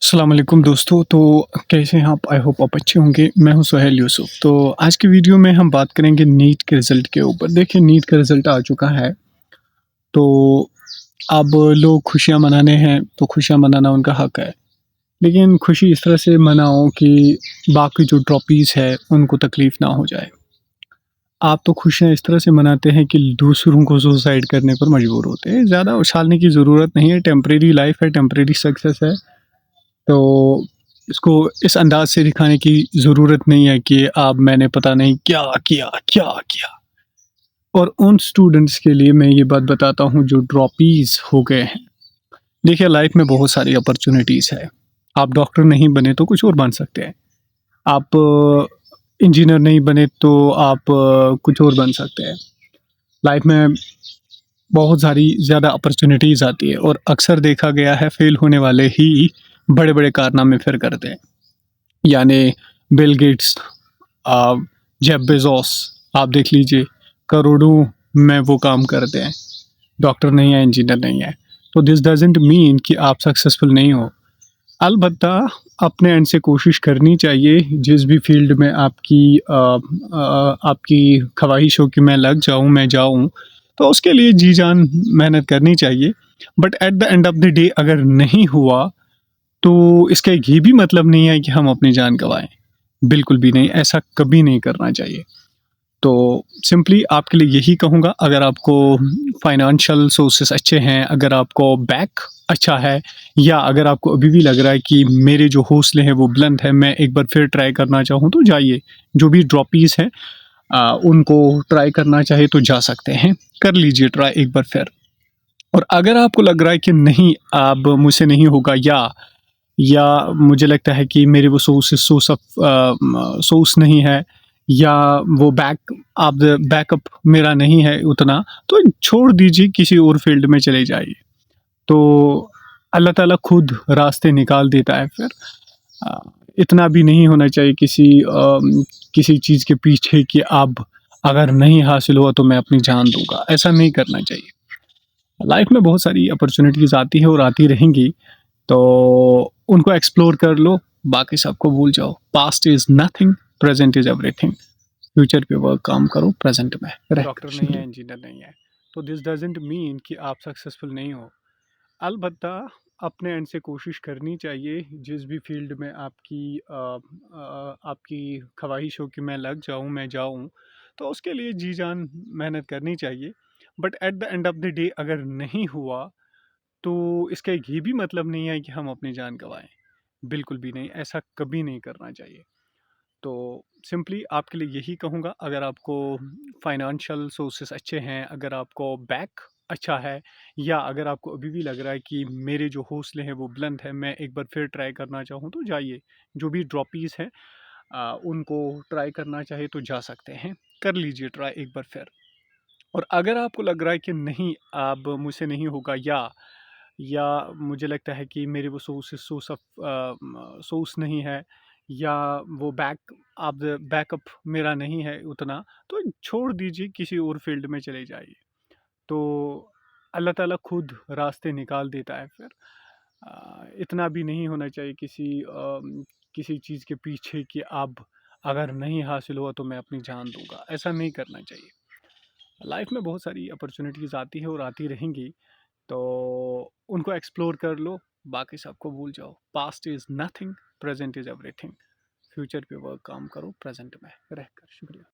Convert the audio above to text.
अस्सलाम वालेकुम दोस्तों। तो कैसे हैं आप? आई होप आप अच्छे होंगे। मैं हूं सुहेल यूसुफ। तो आज की वीडियो में हम बात करेंगे नीट के रिज़ल्ट के ऊपर। देखिए, नीट का रिज़ल्ट आ चुका है, तो अब लोग खुशियाँ मनाने हैं, तो खुशियाँ मनाना उनका हक़ है। लेकिन खुशी इस तरह से मनाओ कि बाकी जो ड्रॉपीज़ है उनको तकलीफ़ ना हो जाए। आप तो खुशियाँ इस तरह से मनाते हैं कि दूसरों को सुसाइड करने पर मजबूर होते हैं। ज़्यादा उछालने की ज़रूरत नहीं है, टेम्परेरी लाइफ़ है, टेम्परेरी सक्सेस है। तो इसको इस अंदाज़ से दिखाने की ज़रूरत नहीं है कि अब मैंने पता नहीं क्या किया, क्या किया। और उन स्टूडेंट्स के लिए मैं ये बात बताता हूँ जो ड्रॉपीज़ हो गए हैं। देखिए, लाइफ़ में बहुत सारी अपॉर्च्युनिटीज़ है। आप डॉक्टर नहीं बने तो कुछ और बन सकते हैं। आप इंजीनियर नहीं बने तो आप कुछ और बन सकते हैं। लाइफ़ में बहुत सारी ज़्यादा अपॉर्च्युनिटीज़ आती है और अक्सर देखा गया है फ़ेल होने वाले ही बड़े-बड़े कारनामे फिर करते हैं। यानी बिल गेट्स, अ, जेफ बेज़ोस, आप देख लीजिए, करोड़ों में वो काम करते हैं। डॉक्टर नहीं है, इंजीनियर नहीं है। तो दिस डज़न्ट मीन कि आप सक्सेसफुल नहीं हो। अलबत्ता अपने एंड से कोशिश करनी चाहिए, जिस भी फ़ील्ड में आपकी ख़्वाहिश हो कि मैं लग जाऊँ, मैं जाऊँ, तो उसके लिए जी-जान मेहनत करनी चाहिए। But at the end of the day अगर नहीं हुआ, तो इसका ये भी मतलब नहीं है कि हम अपनी जान गँवाएँ। बिल्कुल भी नहीं, ऐसा कभी नहीं करना चाहिए। तो सिंपली आपके लिए यही कहूँगा, अगर आपको फाइनेंशियल सोर्सेस अच्छे हैं, अगर आपको बैक अच्छा है, या अगर आपको अभी भी लग रहा है कि मेरे जो हौसले हैं वो बुलंद हैं, मैं एक बार फिर ट्राई करना चाहूँ, तो जाइए। जो भी ड्रॉपीज़ हैं उनको ट्राई करना चाहे तो जा सकते हैं। कर लीजिए ट्राई एक बार फिर। और अगर आपको लग रहा है कि नहीं, अब मुझसे नहीं होगा, या मुझे लगता है कि मेरे वो सोर्स नहीं है, या वो बैकअप मेरा नहीं है उतना, तो छोड़ दीजिए, किसी और फ़ील्ड में चले जाइए। तो अल्लाह ताला खुद रास्ते निकाल देता है फिर। अ, इतना भी नहीं होना चाहिए किसी चीज़ के पीछे कि अब अगर नहीं हासिल हुआ तो मैं अपनी जान दूँगा, ऐसा नहीं करना चाहिए। लाइफ़ में बहुत सारी अपॉर्च्युनिटीज़ आती है और आती रहेंगी। तो उनको एक्सप्लोर कर लो, बाकी सबको भूल जाओ। Past is nothing, present is everything. Future पे वर्क काम करो, प्रेज़ेंट में रहकर। डॉक्टर नहीं है, शुक्रिया। इंजीनियर नहीं है, तो दिस डज़न्ट मीन कि आप सक्सेसफुल नहीं हो। अलबत्ता अपने एंड से कोशिश करनी चाहिए, जिस भी फ़ील्ड में आपकी ख़्वाहिश हो कि मैं लग जाऊँ, मैं जाऊँ, तो उसके लिए जी-जान मेहनत करनी चाहिए। But at the end of the day अगर नहीं हुआ, तो इसका ये भी मतलब नहीं है कि हम अपनी जान गँवाएँ। बिल्कुल भी नहीं, ऐसा कभी नहीं करना चाहिए। तो सिंपली आपके लिए यही कहूँगा, अगर आपको फाइनेंशियल सोर्सेस अच्छे हैं, अगर आपको बैक अच्छा है, या अगर आपको अभी भी लग रहा है कि मेरे जो हौसले हैं वो बुलंद हैं, मैं एक बार फिर ट्राई करना चाहूँ, तो जाइए। जो भी ड्रॉपीज़ हैं उनको ट्राई करना चाहे तो जा सकते हैं। कर लीजिए ट्राई एक बार फिर। और अगर आपको लग रहा है कि नहीं, अब मुझसे नहीं होगा, या मुझे लगता है कि मेरे वो सोर्स नहीं है, या वो बैकअप मेरा नहीं है उतना, तो छोड़ दीजिए, किसी और फील्ड में चले जाइए। तो अल्लाह ताला खुद रास्ते निकाल देता है फिर। इतना भी नहीं होना चाहिए किसी चीज़ के पीछे कि अब अगर नहीं हासिल हुआ तो मैं अपनी जान दूंगा, ऐसा नहीं करना चाहिए। लाइफ में बहुत सारी अपॉर्चुनिटीज़ आती है और आती रहेंगी। तो उनको एक्सप्लोर कर लो, बाकी सबको भूल जाओ। Past is nothing, present is everything. Future पे वर्क काम करो, प्रेज़ेंट में रहकर। शुक्रिया।